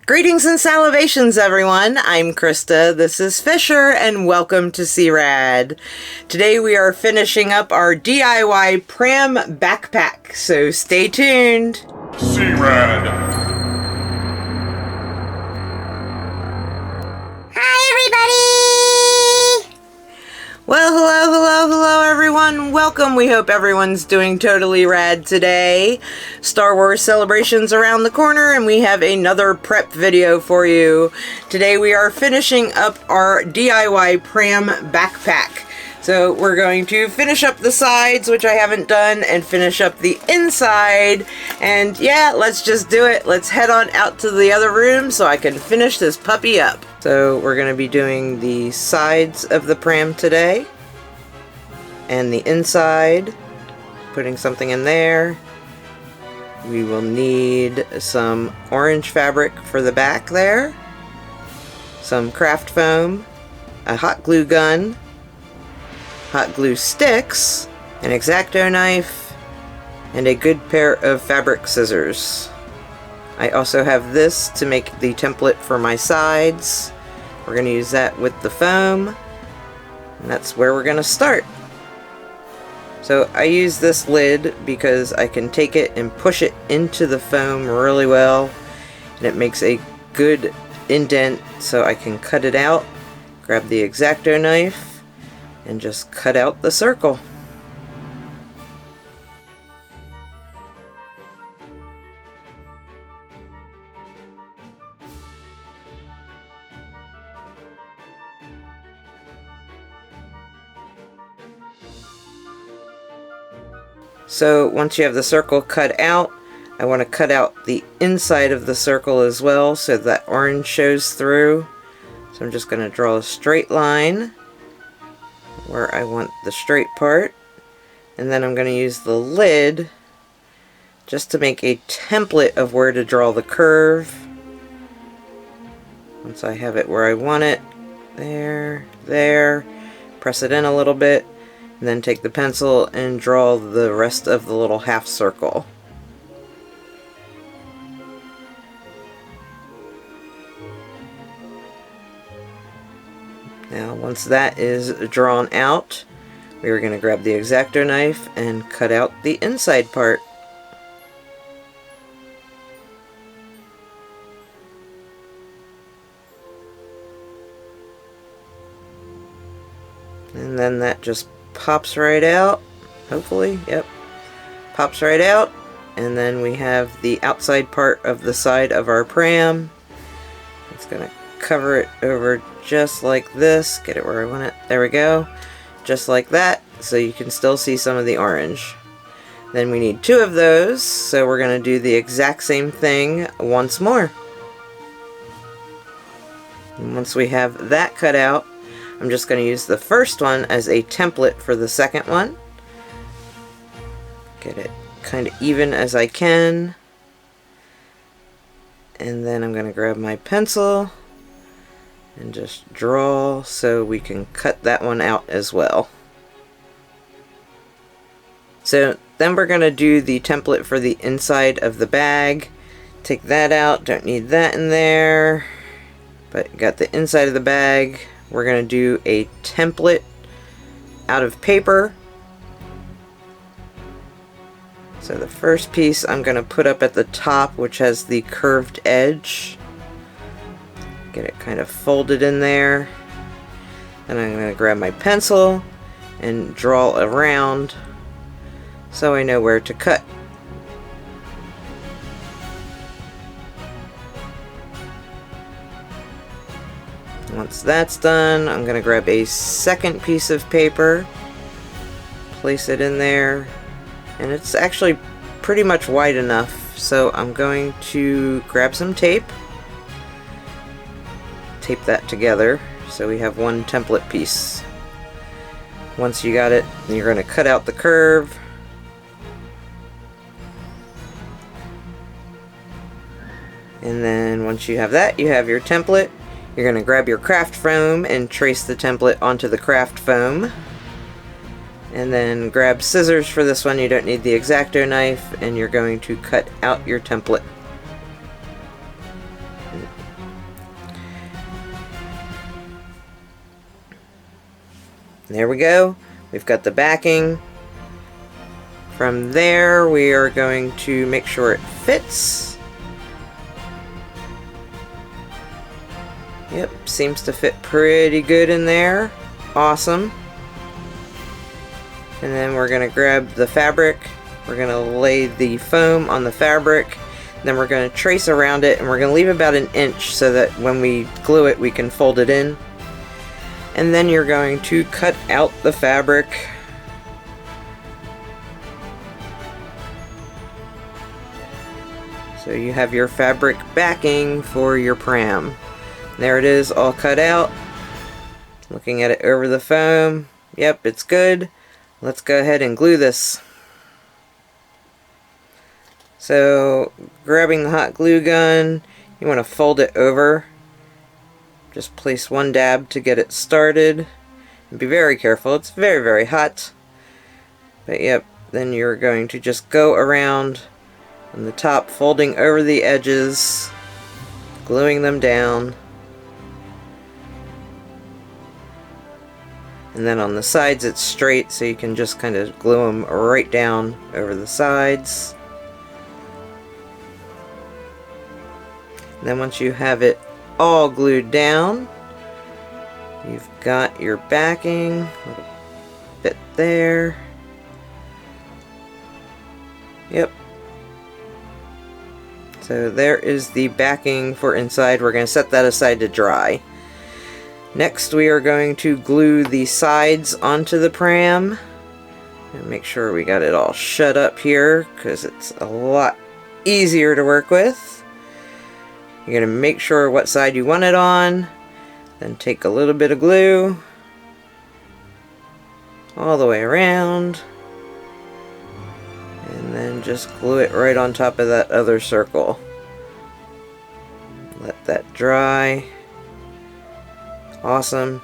Greetings and salivations, everyone. I'm Krista, this is Fisher, and welcome to C-Rad. Today we are finishing up our DIY Pram backpack, so stay tuned. C-Rad. Hi, everybody! Well, hello, everyone. Welcome. We hope everyone's doing totally rad today. Star Wars celebrations around the corner, and we have another prep video for you. Today we are finishing up our DIY Pram backpack. So we're going to finish up the sides, which I haven't done, and finish up the inside. And yeah, let's just do it. Let's head on out to the other room so I can finish this puppy up. So we're going to be doing the sides of the Pram today. And the inside, putting something in there. We will need some orange fabric for the back there. Some craft foam, a hot glue gun, hot glue sticks, an X-Acto knife, and a good pair of fabric scissors. I also have this to make the template for my sides. We're going to use that with the foam, and that's where we're going to start. So I use this lid because I can take it and push it into the foam really well, and it makes a good indent so I can cut it out, grab the X-Acto knife, and just cut out the circle. So once you have the circle cut out, I want to cut out the inside of the circle as well so that orange shows through. So I'm just going to draw a straight line where I want the straight part, and then I'm going to use the lid just to make a template of where to draw the curve. Once I have it where I want it, there, press it in a little bit, and then take the pencil and draw the rest of the little half circle. Now once that is drawn out, we are going to grab the X-Acto knife and cut out the inside part. And then that just pops right out, hopefully, yep, pops right out, and then we have the outside part of the side of our Pram. It's gonna cover it over just like this, get it where I want it, there we go, just like that, so you can still see some of the orange. Then we need two of those, so we're gonna do the exact same thing once more. And once we have that cut out, I'm just going to use the first one as a template for the second one. Get it kind of even as I can. And then I'm going to grab my pencil and just draw so we can cut that one out as well. So then we're going to do the template for the inside of the bag. Take that out, don't need that in there. But got the inside of the bag. We're going to do a template out of paper. So the first piece I'm going to put up at the top, which has the curved edge. Get it kind of folded in there. Then I'm going to grab my pencil and draw around so I know where to cut. Once that's done, I'm going to grab a second piece of paper, place it in there, and it's actually pretty much wide enough, so I'm going to grab some tape, tape that together so we have one template piece. Once you got it, you're going to cut out the curve, and then once you have that, you have your template. You're going to grab your craft foam and trace the template onto the craft foam. And then grab scissors for this one. You don't need the X-Acto knife, and you're going to cut out your template. There we go. We've got the backing. From there, we are going to make sure it fits. Yep, seems to fit pretty good in there. Awesome. And then we're going to grab the fabric. We're going to lay the foam on the fabric. Then we're going to trace around it, and we're going to leave about an inch so that when we glue it, we can fold it in. And then you're going to cut out the fabric. So you have your fabric backing for your pram. There it is, all cut out. Looking at it over the foam. Yep, it's good. Let's go ahead and glue this. So, grabbing the hot glue gun, you want to fold it over. Just place one dab to get it started. And be very careful, it's very, very hot. But yep, then you're going to just go around on the top, folding over the edges, gluing them down. And then on the sides it's straight, so you can just kind of glue them right down over the sides. And then once you have it all glued down, you've got your backing, little bit there. Yep. So there is the backing for inside. We're going to set that aside to dry. Next we are going to glue the sides onto the pram. And make sure we got it all shut up here, because it's a lot easier to work with. You're going to make sure what side you want it on. Then take a little bit of glue all the way around. And then just glue it right on top of that other circle. Let that dry. Awesome.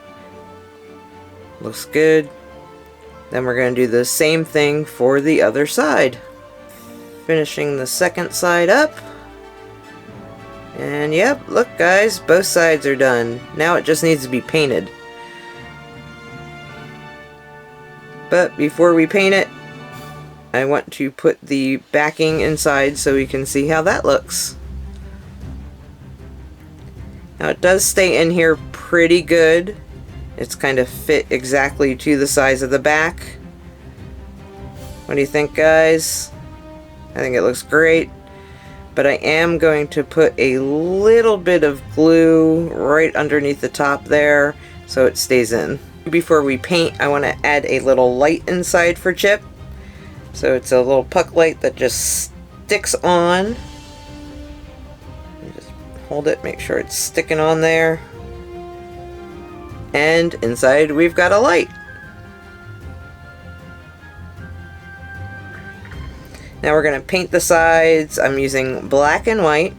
Looks good. Then we're going to do the same thing for the other side. Finishing the second side up. And yep, look guys, both sides are done. Now it just needs to be painted. But before we paint it, I want to put the backing inside so we can see how that looks. Now it does stay in here pretty good. It's kind of fit exactly to the size of the back. What do you think, guys? I think it looks great. But I am going to put a little bit of glue right underneath the top there so it stays in. Before we paint, I want to add a little light inside for Chip. So it's a little puck light that just sticks on. Just hold it, make sure it's sticking on there. And inside we've got a light. Now we're going to paint the sides. I'm using black and white.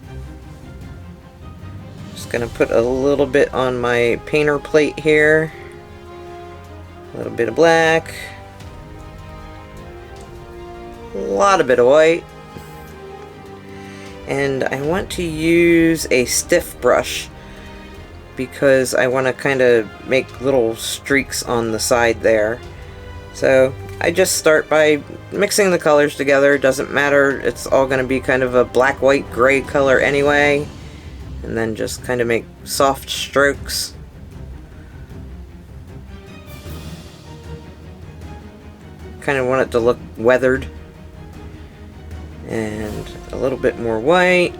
Just going to put a little bit on my painter plate here. A little bit of black. A lot of bit of white. And I want to use a stiff brush because I want to kind of make little streaks on the side there. So I just start by mixing the colors together. Doesn't matter, it's all going to be kind of a black, white, gray color anyway. And then just kind of make soft strokes. Kind of want it to look weathered. And a little bit more white.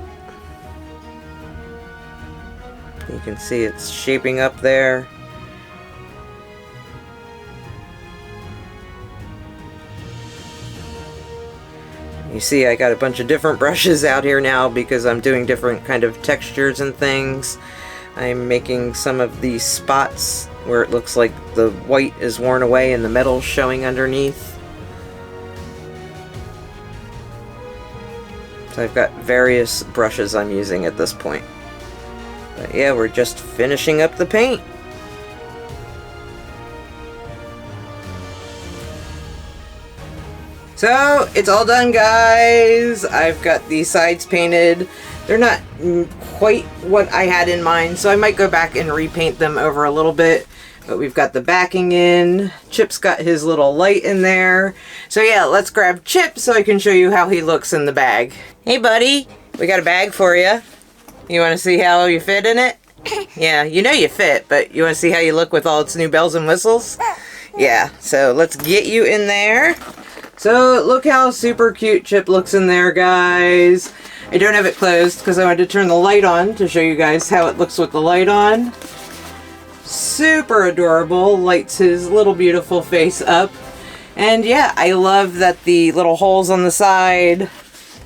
You can see it's shaping up there. You see I got a bunch of different brushes out here now because I'm doing different kind of textures and things. I'm making some of these spots where it looks like the white is worn away and the metal's showing underneath. So I've got various brushes I'm using at this point. But yeah, we're just finishing up the paint. So, it's all done, guys. I've got the sides painted. They're not quite what I had in mind, so I might go back and repaint them over a little bit. But we've got the backing in. Chip's got his little light in there. So yeah, let's grab Chip so I can show you how he looks in the bag. Hey buddy, we got a bag for you. You want to see how you fit in it? Yeah, you know you fit, but you want to see how you look with all its new bells and whistles? Yeah, so let's get you in there. So look how super cute Chip looks in there, guys. I don't have it closed because I wanted to turn the light on to show you guys how it looks with the light on. Super adorable, lights his little beautiful face up. And yeah, I love that the little holes on the side,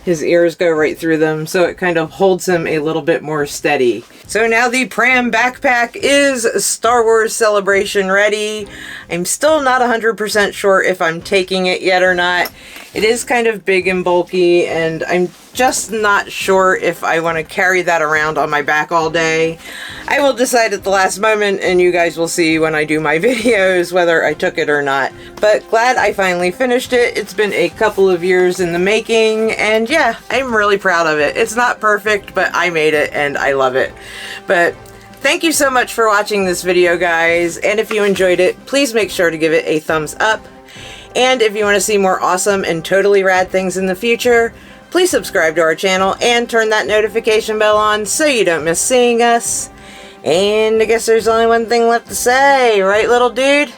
his ears go right through them, so it kind of holds him a little bit more steady. So now the Pram backpack is Star Wars Celebration ready. I'm still not 100% sure if I'm taking it yet or not. It is kind of big and bulky, and I'm just not sure if I want to carry that around on my back all day. I will decide at the last moment, and you guys will see when I do my videos whether I took it or not. But glad I finally finished it. It's been a couple of years in the making, and yeah, I'm really proud of it. It's not perfect, but I made it, and I love it. But thank you so much for watching this video, guys, and if you enjoyed it, please make sure to give it a thumbs up. And if you want to see more awesome and totally rad things in the future, please subscribe to our channel and turn that notification bell on so you don't miss seeing us. And I guess there's only one thing left to say, right, little dude?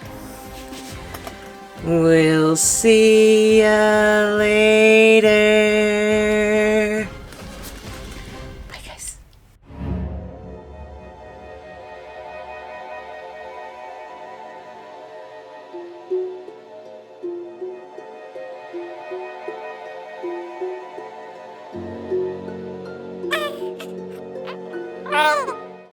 We'll see ya later.